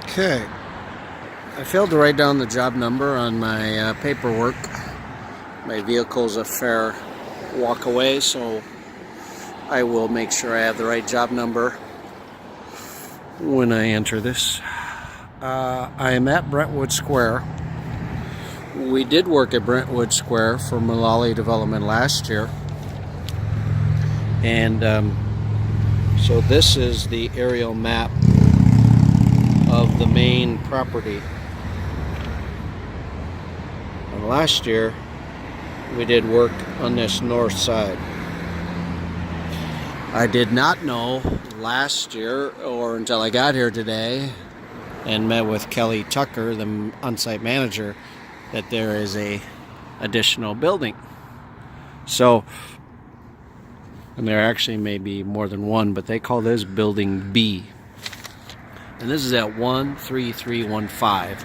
Okay, I failed to write down the job number on my paperwork. My vehicle's a fair walk away, so I will make sure I have the right job number when I enter this. I am at Brentwood Square. We did work at Brentwood Square for Mullally Development last year. And so this is the aerial map of the main property. And last year we did work on this north side. I did not know last year, or until I got here today and met with Kelly Tucker, the on-site manager, that there is a additional building. So, and there actually may be more than one, but they call this building B. And this is at 13315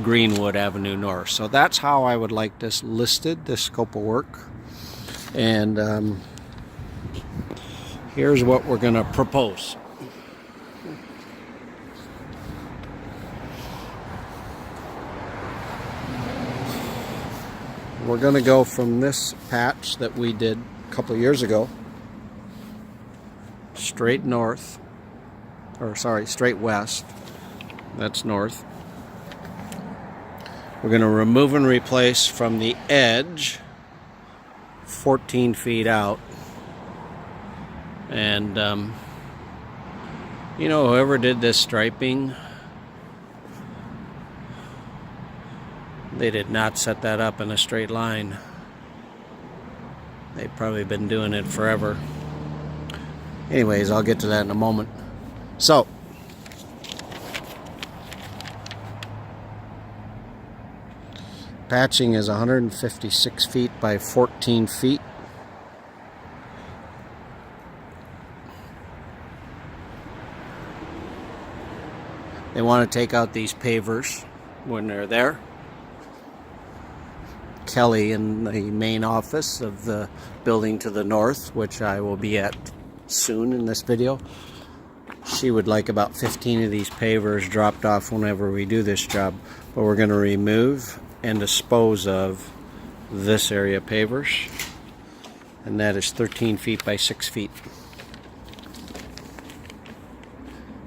Greenwood Avenue North. So that's how I would like this listed, this scope of work. And here's what we're going to propose. We're going to go from this patch that we did a couple years ago straight north, or sorry, straight west. That's north. We're going to remove and replace from the edge 14 feet out. And you know, whoever did this striping, they did not set that up in a straight line. They've probably been doing it forever. Anyways, I'll get to that in a moment. So, patching is 156 feet by 14 feet. They want to take out these pavers when they're there. Kelly in the main office of the building to the north, which I will be at soon in this video, she would like about 15 of these pavers dropped off whenever we do this job. But we're going to remove and dispose of this area pavers, and that is 13 feet by 6 feet.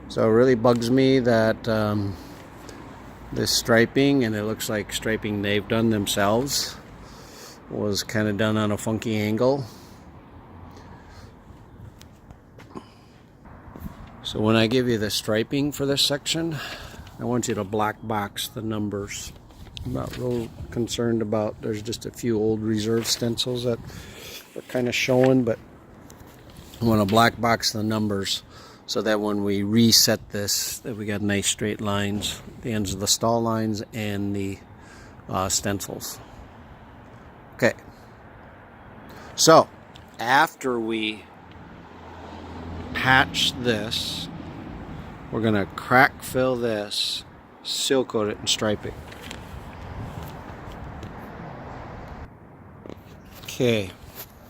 So it really bugs me that this striping, and it looks like striping they've done themselves, was kind of done on a funky angle. So when I give you the striping for this section, I want you to black box the numbers. I'm not real concerned about, there's just a few old reserve stencils that are kind of showing, but I want to black box the numbers so that when we reset this, that we got nice straight lines, the ends of the stall lines and the stencils. Okay. So, after we patch this, we're going to crack fill this, seal coat it, and stripe it. Okay.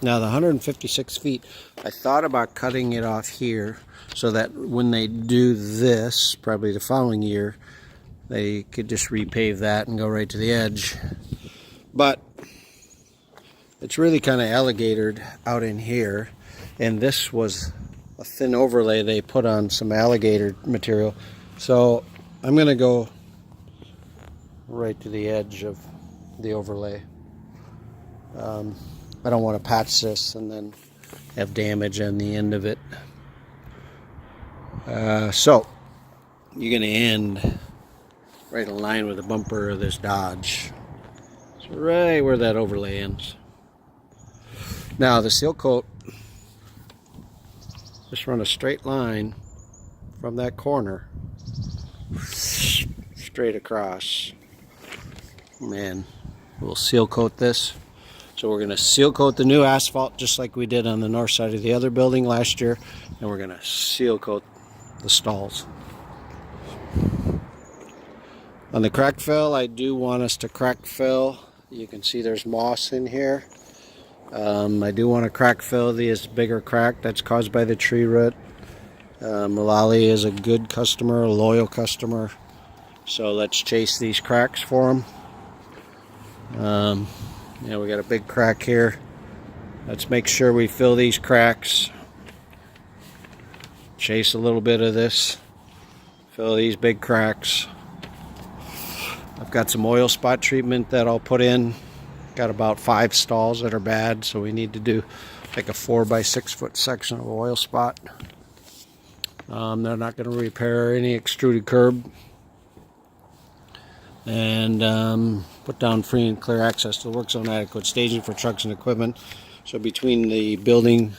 Now the 156 feet, I thought about cutting it off here so that when they do this, probably the following year, they could just repave that and go right to the edge. But it's really kind of alligatored out in here, and this was a thin overlay they put on some alligator material. So I'm going to go right to the edge of the overlay. I don't want to patch this and then have damage on the end of it. So you're going to end right in line with the bumper of this Dodge. So right where that overlay ends. Now the seal coat, just run a straight line from that corner straight across. Man, we'll seal coat this. So we're going to seal coat the new asphalt just like we did on the north side of the other building last year, and we're going to seal coat the stalls. On the crack fill, I do want us to crack fill. You can see there's moss in here. I do want to crack fill this bigger crack that's caused by the tree root. Mullally is a good customer, a loyal customer. So let's chase these cracks for him. We got a big crack here. Let's make sure we fill these cracks. Chase a little bit of this. Fill these big cracks. I've got some oil spot treatment that I'll put in. Got about 5 stalls that are bad, so we need to do like a 4 by 6 foot section of oil spot. They're not going to repair any extruded curb. And put down free and clear access to the work zone, adequate staging for trucks and equipment. So between the building,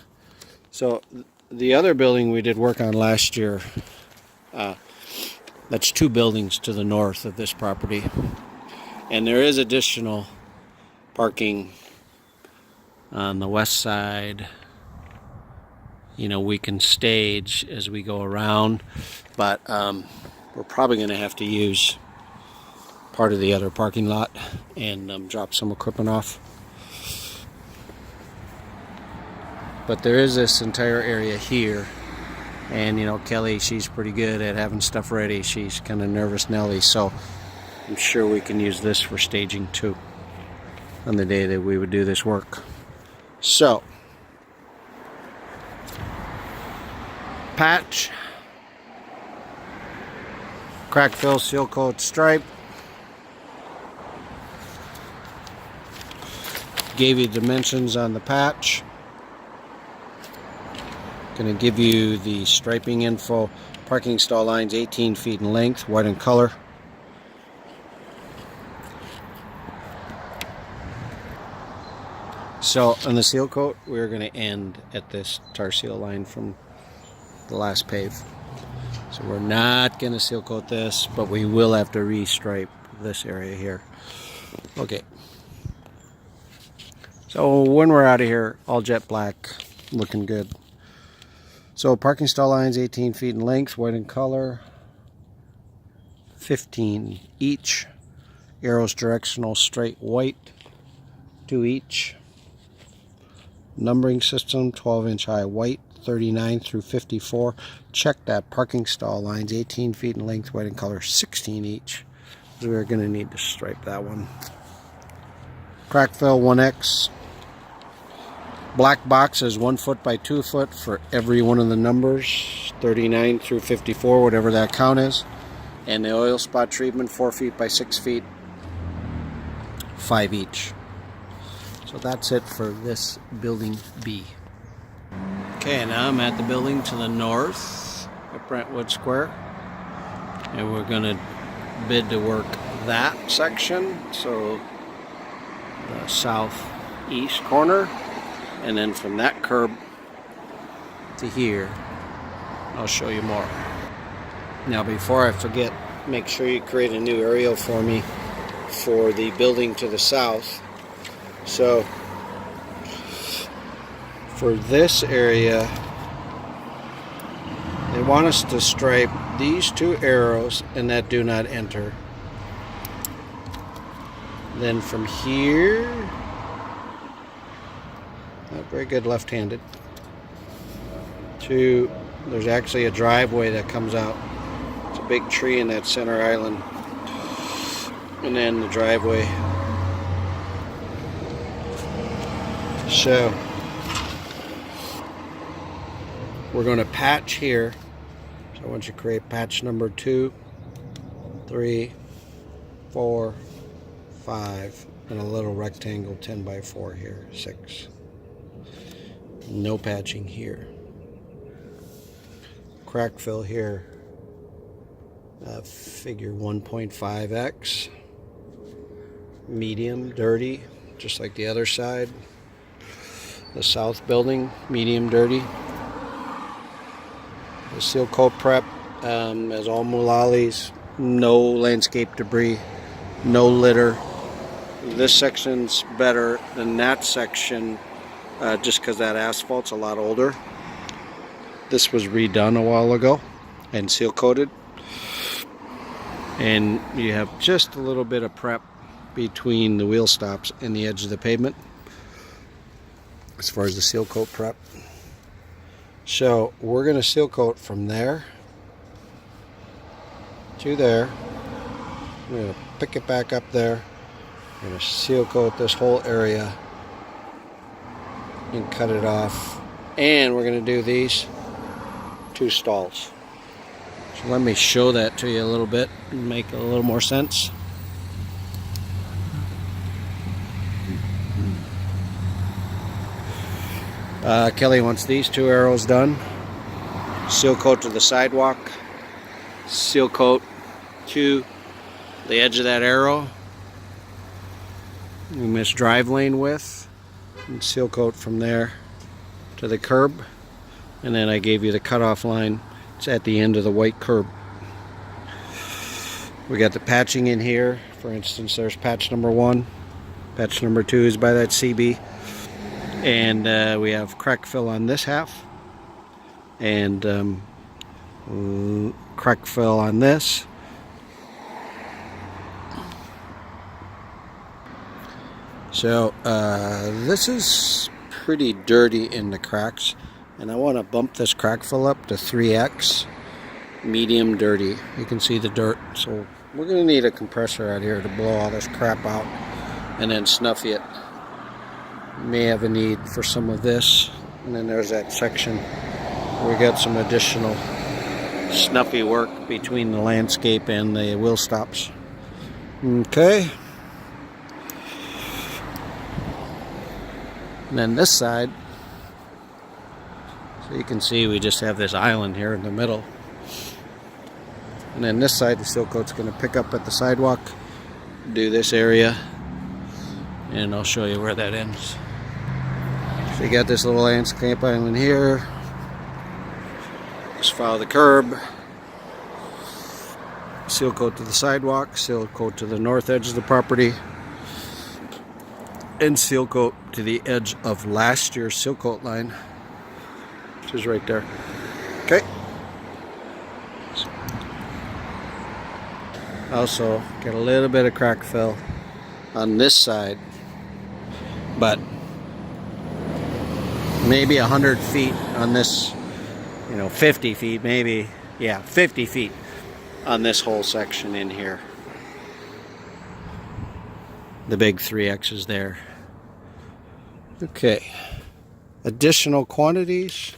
so the other building we did work on last year, that's 2 buildings to the north of this property. And there is additional parking on the west side. We can stage as we go around, but we're probably going to have to use part of the other parking lot and drop some equipment off. But there is this entire area here, and Kelly, she's pretty good at having stuff ready. She's kind of nervous Nelly, so I'm sure we can use this for staging too on the day that we would do this work. So patch, crack fill, seal coat, stripe. Gave you dimensions on the patch. Going to give you the striping info. Parking stall lines 18 feet in length, white in color. So on the seal coat, we're going to end at this tar seal line from the last pave. So we're not going to seal coat this, but we will have to restripe this area here. Okay. So when we're out of here, all jet black, looking good. So parking stall lines 18 feet in length, white in color, 15 each. Arrows directional straight white, 2 each. Numbering system 12-inch high white, 39 through 54. Check that. Parking stall lines 18 feet in length, white in color, 16 each. We're going to need to stripe that one. Crack fill 1X. Black box is 1 foot by 2 foot for every one of the numbers, 39 through 54, whatever that count is. And the oil spot treatment, 4 feet by 6 feet, 5 each. So that's it for this building B. Okay, now I'm at the building to the north at Brentwood Square. And we're going to bid to work that section, so the southeast corner. And then from that curb to here, I'll show you more. Now before I forget, make sure you create a new aerial for me for the building to the south. So for this area, they want us to stripe these 2 arrows and that do not enter. Then from here, not very good left-handed, there's actually a driveway that comes out. It's a big tree in that center island. And then the driveway. So we're going to patch here. So I want you to create patch number 2, 3, 4, 5, and a little rectangle 10 by 4 here, 6. No patching here. Crack fill here. Figure 1.5x. Medium, dirty, just like the other side. The south building, medium, dirty. The seal coat prep, as all Mullally's, no landscape debris, no litter. This section's better than that section. Just because that asphalt's a lot older. This was redone a while ago and seal coated. And you have just a little bit of prep between the wheel stops and the edge of the pavement as far as the seal coat prep. So we're going to seal coat from there to there. We're going to pick it back up there. We're going to seal coat this whole area and cut it off. And we're going to do these 2 stalls. So let me show that to you a little bit and make a little more sense. Kelly wants these 2 arrows done. Seal coat to the sidewalk. Seal coat to the edge of that arrow. We missed drive lane width. And seal coat from there to the curb. And then I gave you the cutoff line. It's at the end of the white curb. We got the patching in here. For instance, there's patch number 1. Patch number 2 is by that CB. And we have crack fill on this half. And crack fill on this. So this is pretty dirty in the cracks. And I want to bump this crack fill up to 3X, medium dirty. You can see the dirt. So we're going to need a compressor out here to blow all this crap out and then snuffy it. May have a need for some of this. And then there's that section where we got some additional snuffy work between the landscape and the wheel stops. Okay. And then this side, so you can see we just have this island here in the middle. And then this side, the seal coat's going to pick up at the sidewalk, do this area, and I'll show you where that ends. So you got this little landscape island here. Just follow the curb. Seal coat to the sidewalk, seal coat to the north edge of the property, and seal coat to the edge of last year's seal coat line, which is right there. Okay. Also, get a little bit of crack fill on this side, but maybe 100 feet on this, 50 feet, maybe, 50 feet on this whole section in here. The big 3X's there. Okay. Additional quantities.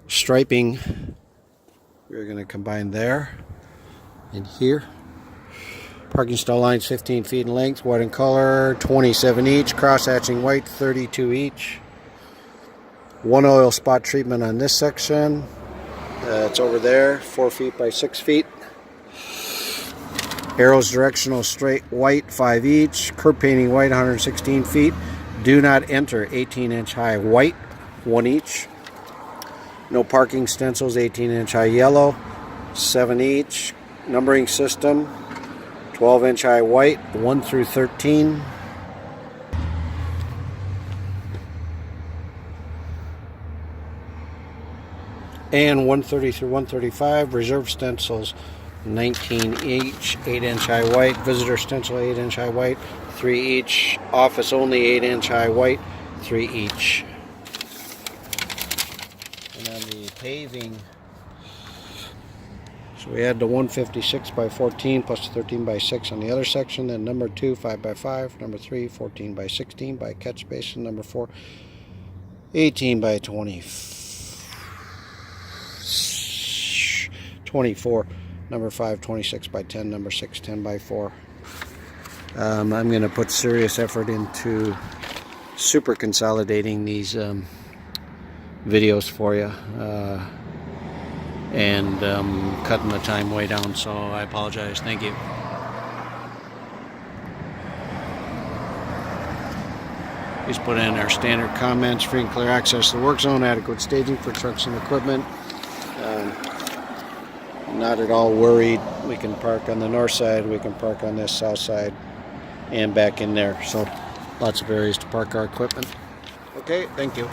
Striping. We're going to combine there and here. Parking stall lines 15 feet in length, white in color, 27 each. Cross hatching white, 32 each. 1 oil spot treatment on this section. It's over there, 4 feet by 6 feet. Arrows directional straight white, 5 each. Curb painting white, 116 feet. Do not enter 18-inch high white, 1 each. No parking stencils, 18-inch high yellow, 7 each. Numbering system, 12-inch high white, 1 through 13. And 130 through 135. Reserve stencils, 19 each, 8-inch high white. Visitor stencil, 8-inch high white, 3 each. Office only, 8-inch high white, 3 each. And on the paving, so we had the 156 by 14 plus the 13 by 6 on the other section. Then number 2, 5 by 5. Number 3, 14 by 16 by catch basin. Number 4, 18 by 24. Number 5, 26 by 10. Number 6, 10 by 4. I'm going to put serious effort into super consolidating these videos for you. And cutting the time way down, so I apologize. Thank you. Please put in our standard comments: free and clear access to the work zone, adequate staging for trucks and equipment. Not at all worried. We can park on the north side, we can park on this south side, and back in there. So lots of areas to park our equipment. Okay, thank you.